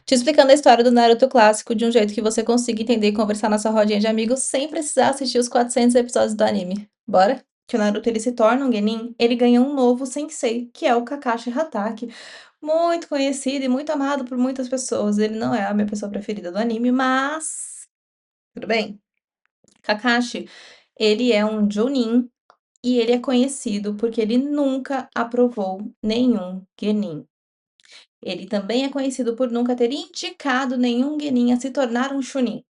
Te explicando a história do Naruto clássico de um jeito que você consiga entender e conversar na sua rodinha de amigos sem precisar assistir os 400 episódios do anime. Bora? Que o Naruto ele se torna um genin, ele ganha um novo sensei, que é o Kakashi Hatake, muito conhecido e muito amado por muitas pessoas. Ele não é a minha pessoa preferida do anime, mas tudo bem. Kakashi, ele é um Jonin e ele é conhecido porque ele nunca aprovou nenhum genin. Ele também é conhecido por nunca ter indicado nenhum genin a se tornar um chunin.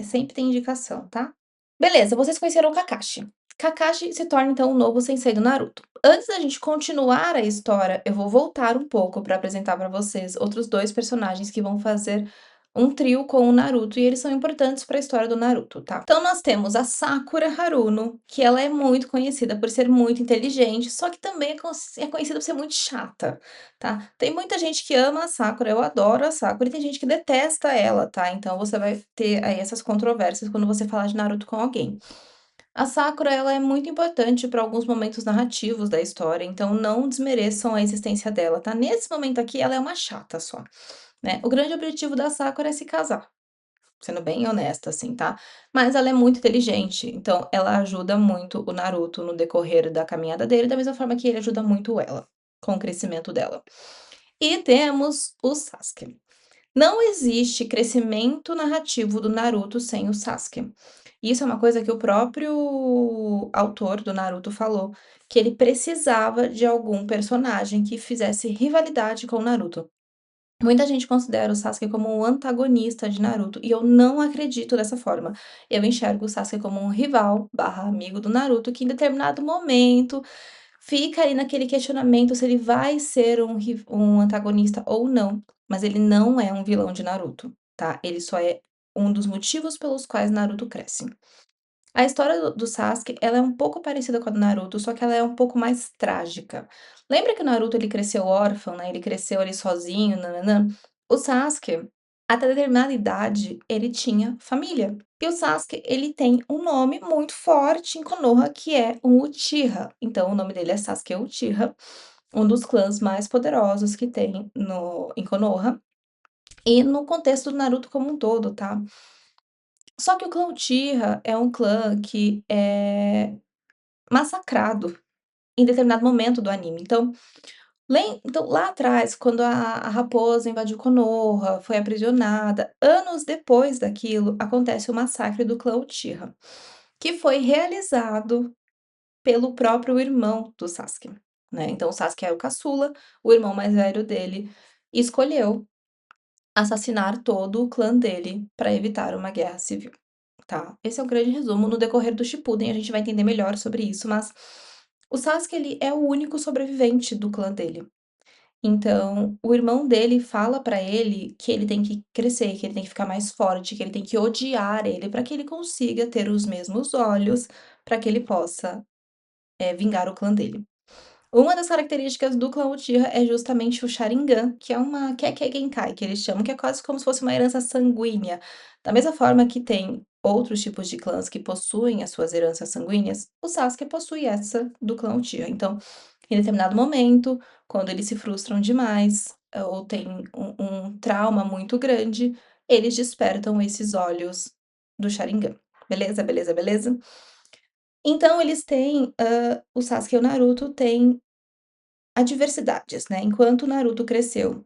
Sempre tem indicação, tá? Beleza, vocês conheceram o Kakashi. Kakashi se torna então o novo sensei do Naruto. Antes da gente continuar a história, eu vou voltar um pouco para apresentar para vocês outros dois personagens que vão fazer um trio com o Naruto e eles são importantes para a história do Naruto, tá? Então nós temos a Sakura Haruno, que ela é muito conhecida por ser muito inteligente, só que também é conhecida por ser muito chata, tá? Tem muita gente que ama a Sakura, eu adoro a Sakura, e tem gente que detesta ela, tá? Então você vai ter aí essas controvérsias quando você falar de Naruto com alguém. A Sakura, ela é muito importante para alguns momentos narrativos da história, então não desmereçam a existência dela, tá? Nesse momento aqui, ela é uma chata só, né? O grande objetivo da Sakura é se casar, sendo bem honesta, assim, tá? Mas ela é muito inteligente, então ela ajuda muito o Naruto no decorrer da caminhada dele, da mesma forma que ele ajuda muito ela com o crescimento dela. E temos o Sasuke. Não existe crescimento narrativo do Naruto sem o Sasuke. Isso é uma coisa que o próprio autor do Naruto falou, que ele precisava de algum personagem que fizesse rivalidade com o Naruto. Muita gente considera o Sasuke como um antagonista de Naruto, e eu não acredito dessa forma. Eu enxergo o Sasuke como um rival barra amigo do Naruto, que em determinado momento fica ali naquele questionamento se ele vai ser um antagonista ou não, mas ele não é um vilão de Naruto, tá? Ele só é um dos motivos pelos quais Naruto cresce. A história do Sasuke, ela é um pouco parecida com a do Naruto, só que ela é um pouco mais trágica. Lembra que o Naruto ele cresceu órfão, né? Ele cresceu ali sozinho, nananã. O Sasuke, até determinada idade, ele tinha família. E o Sasuke, ele tem um nome muito forte em Konoha, que é o Uchiha. Então, o nome dele é Sasuke Uchiha, um dos clãs mais poderosos que tem no, em Konoha. E no contexto do Naruto como um todo, tá? Só que o clã Uchiha é um clã que é massacrado em determinado momento do anime. Então lá atrás, quando a raposa invadiu Konoha, foi aprisionada, anos depois daquilo, acontece o massacre do clã Uchiha, que foi realizado pelo próprio irmão do Sasuke, né. Então o Sasuke é o caçula, o irmão mais velho dele escolheu assassinar todo o clã dele para evitar uma guerra civil. Tá, esse é o grande resumo. No decorrer do Shippuden a gente vai entender melhor sobre isso, mas o Sasuke ele é o único sobrevivente do clã dele. Então, o irmão dele fala pra ele que ele tem que crescer, que ele tem que ficar mais forte, que ele tem que odiar ele para que ele consiga ter os mesmos olhos, para que ele possa, vingar o clã dele. Uma das características do clã Uchiha é justamente o Sharingan, que é uma Kekkei Genkai, que eles chamam, que é quase como se fosse uma herança sanguínea. Da mesma forma que tem outros tipos de clãs que possuem as suas heranças sanguíneas, o Sasuke possui essa do clã Uchiha. Então, em determinado momento, quando eles se frustram demais, ou tem um trauma muito grande, eles despertam esses olhos do Sharingan. Beleza, beleza, beleza? Então eles têm, o Sasuke e o Naruto têm adversidades, né, enquanto o Naruto cresceu,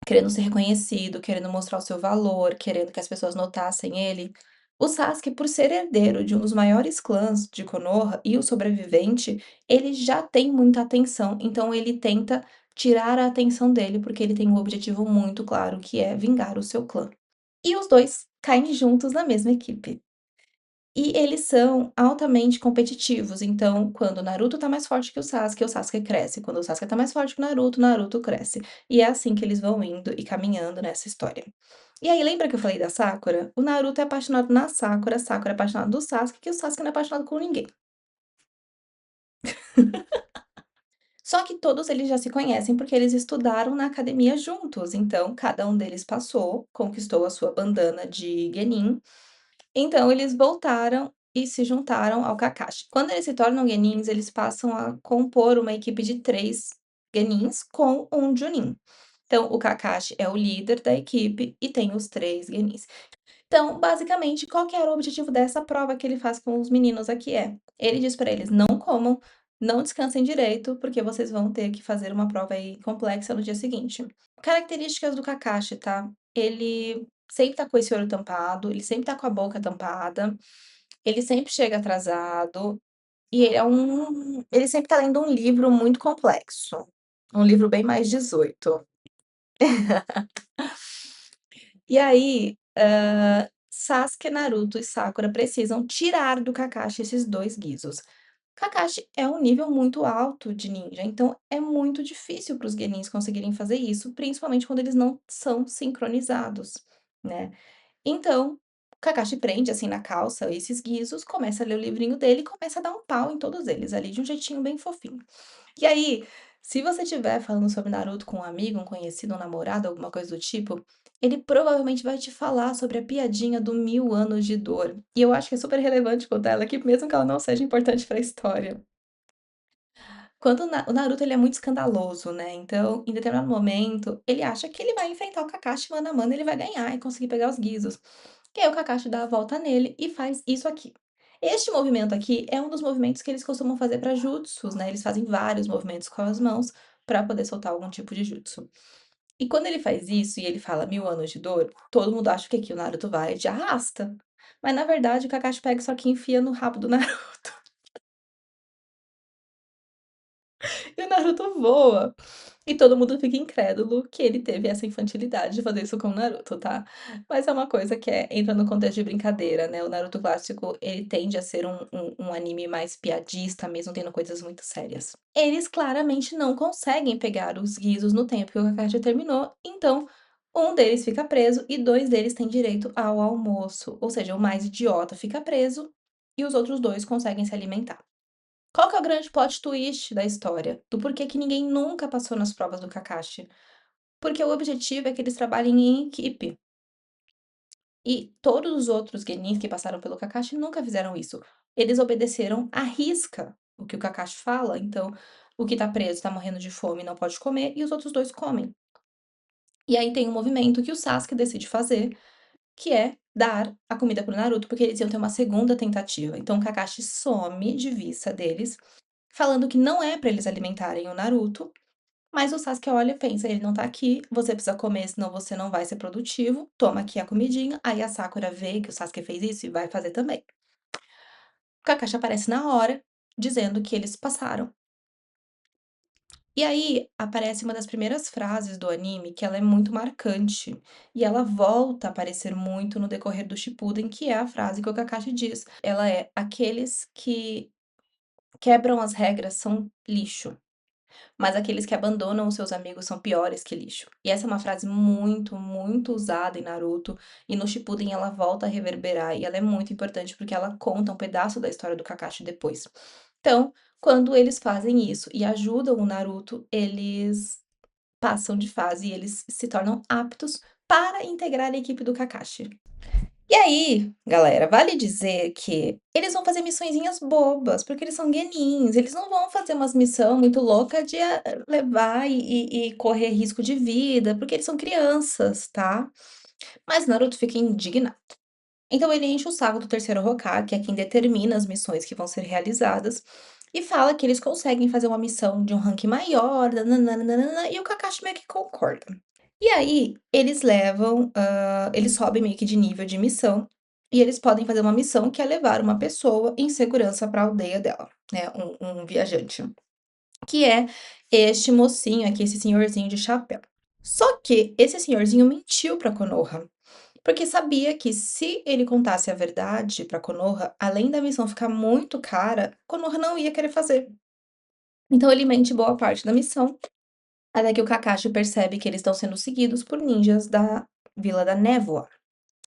querendo ser reconhecido, querendo mostrar o seu valor, querendo que as pessoas notassem ele, o Sasuke, por ser herdeiro de um dos maiores clãs de Konoha e o sobrevivente, ele já tem muita atenção, então ele tenta tirar a atenção dele, porque ele tem um objetivo muito claro, que é vingar o seu clã. E os 2 caem juntos na mesma equipe. E eles são altamente competitivos, então quando o Naruto tá mais forte que o Sasuke cresce, quando o Sasuke tá mais forte que o Naruto cresce. E é assim que eles vão indo e caminhando nessa história. E aí lembra que eu falei da Sakura? O Naruto é apaixonado na Sakura, a Sakura é apaixonada do Sasuke, que o Sasuke não é apaixonado com ninguém. Só que todos eles já se conhecem porque eles estudaram na academia juntos, então cada um deles passou, conquistou a sua bandana de Genin. Então eles voltaram e se juntaram ao Kakashi. Quando eles se tornam Genins, eles passam a compor uma equipe de 3 Genins com um Chunin. Então o Kakashi é o líder da equipe e tem os 3 genis. Então, basicamente, qual que era o objetivo dessa prova que ele faz com os meninos aqui ele diz pra eles: "Não comam, não descansem direito, porque vocês vão ter que fazer uma prova aí complexa no dia seguinte". Características do Kakashi, tá? Ele sempre tá com esse olho tampado, ele sempre tá com a boca tampada, ele sempre chega atrasado e ele sempre tá lendo um livro muito complexo, um livro bem mais 18. E aí, Sasuke, Naruto e Sakura precisam tirar do Kakashi esses 2 Gyuzos. Kakashi é um nível muito alto de ninja, então é muito difícil para os genins conseguirem fazer isso, principalmente quando eles não são sincronizados, né. Então, Kakashi prende, assim, na calça esses Gyuzos, começa a ler o livrinho dele e começa a dar um pau em todos eles ali, de um jeitinho bem fofinho. E aí, se você estiver falando sobre Naruto com um amigo, um conhecido, um namorado, alguma coisa do tipo, ele provavelmente vai te falar sobre a piadinha do 1000 anos de dor. E eu acho que é super relevante contar ela aqui, mesmo que ela não seja importante para a história. Quando o Naruto ele é muito escandaloso, né, então, em determinado momento, ele acha que ele vai enfrentar o Kakashi mano a mano, ele vai ganhar e conseguir pegar os Gyuzos. E aí o Kakashi dá a volta nele e faz isso aqui. Este movimento aqui é um dos movimentos que eles costumam fazer para jutsus, né, eles fazem vários movimentos com as mãos para poder soltar algum tipo de jutsu. E quando ele faz isso e ele fala 1000 anos de dor, todo mundo acha que aqui o Naruto vai de arrasta. Mas na verdade o Kakashi pega isso aqui e enfia no rabo do Naruto. E o Naruto voa. E todo mundo fica incrédulo que ele teve essa infantilidade de fazer isso com o Naruto, tá. Mas é uma coisa que entra no contexto de brincadeira, né, o Naruto clássico, ele tende a ser um anime mais piadista, mesmo tendo coisas muito sérias. Eles claramente não conseguem pegar os guizos no tempo que o Kakashi terminou, então um deles fica preso e 2 deles têm direito ao almoço, ou seja, o mais idiota fica preso e os outros 2 conseguem se alimentar. Qual que é o grande plot twist da história? Do porquê que ninguém nunca passou nas provas do Kakashi? Porque o objetivo é que eles trabalhem em equipe. E todos os outros genins que passaram pelo Kakashi nunca fizeram isso. Eles obedeceram à risca o que o Kakashi fala, então o que tá preso tá morrendo de fome e não pode comer, e os outros 2 comem. E aí tem um movimento que o Sasuke decide fazer, que é dar a comida para o Naruto, porque eles iam ter uma segunda tentativa. Então o Kakashi some de vista deles, falando que não é pra eles alimentarem o Naruto, mas o Sasuke olha e pensa: "Ele não tá aqui, você precisa comer, senão você não vai ser produtivo, toma aqui a comidinha". Aí a Sakura vê que o Sasuke fez isso e vai fazer também. O Kakashi aparece na hora, dizendo que eles passaram. E aí aparece uma das primeiras frases do anime que ela é muito marcante, e ela volta a aparecer muito no decorrer do Shippuden, que é a frase que o Kakashi diz. Ela é: "Aqueles que quebram as regras são lixo". Mas aqueles que abandonam os seus amigos são piores que lixo. E essa é uma frase muito, muito usada em Naruto, e no Shippuden ela volta a reverberar, e ela é muito importante porque ela conta um pedaço da história do Kakashi depois. Então, quando eles fazem isso e ajudam o Naruto, eles passam de fase e eles se tornam aptos para integrar a equipe do Kakashi. E aí, galera, vale dizer que eles vão fazer missõezinhas bobas, porque eles são guenins, eles não vão fazer umas missão muito louca de, levar e correr risco de vida, porque eles são crianças, tá. Mas Naruto fica indignado. Então ele enche o saco do terceiro Hokage, que é quem determina as missões que vão ser realizadas, e fala que eles conseguem fazer uma missão de um rank maior, nã e o Kakashi meio que concorda. E aí, eles sobem meio que de nível de missão, e eles podem fazer uma missão que é levar uma pessoa em segurança para a aldeia dela, né, um viajante, que é este mocinho aqui, esse senhorzinho de chapéu. Só que esse senhorzinho mentiu para Konoha, porque sabia que se ele contasse a verdade para Konoha, além da missão ficar muito cara, Konoha não ia querer fazer. Então ele mente boa parte da missão, até que o Kakashi percebe que eles estão sendo seguidos por ninjas da Vila da Névoa,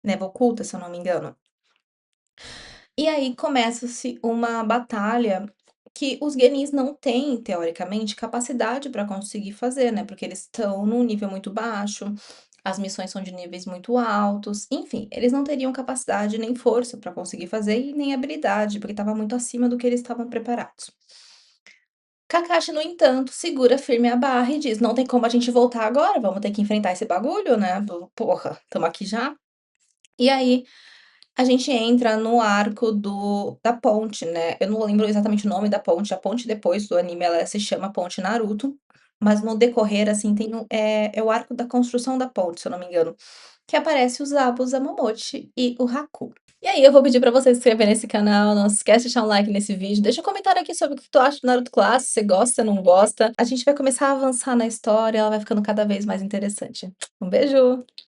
Névoa Oculta, se eu não me engano. E aí começa-se uma batalha que os genis não têm, teoricamente, capacidade para conseguir fazer, né, porque eles estão num nível muito baixo, as missões são de níveis muito altos, enfim, eles não teriam capacidade nem força para conseguir fazer e nem habilidade, porque estava muito acima do que eles estavam preparados. Kakashi, no entanto, segura firme a barra e diz: "Não tem como a gente voltar agora, vamos ter que enfrentar esse bagulho, né, porra, estamos aqui já". E aí, a gente entra no arco da ponte, né, eu não lembro exatamente o nome da ponte, a ponte depois do anime ela se chama Ponte Naruto, mas no decorrer, assim, tem é o arco da construção da ponte, se eu não me engano, que aparece o Zabuza, Zamomochi e o Haku. E aí eu vou pedir pra você se inscrever nesse canal, não se esquece de deixar um like nesse vídeo, deixa um comentário aqui sobre o que tu acha do Naruto clássico, se você gosta, não gosta. A gente vai começar a avançar na história, ela vai ficando cada vez mais interessante. Um beijo.